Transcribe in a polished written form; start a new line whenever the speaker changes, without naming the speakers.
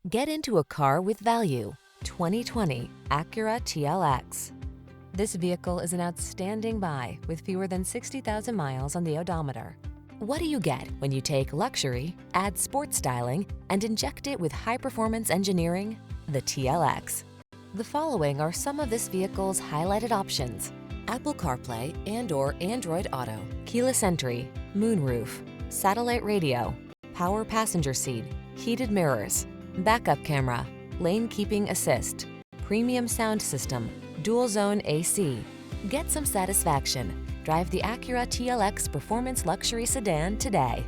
Get into a car with value. 2020 Acura TLX. This vehicle is an outstanding buy with fewer than 60,000 miles on the odometer. What do you get when you take luxury, add sport styling, and inject it with high-performance engineering? The TLX. The following are some of this vehicle's highlighted options: Apple CarPlay and/or Android Auto, keyless entry, moonroof, satellite radio, power passenger seat, heated mirrors, backup camera, lane keeping assist, premium sound system, dual zone AC. Get some satisfaction. Drive the Acura TLX Performance Luxury Sedan today.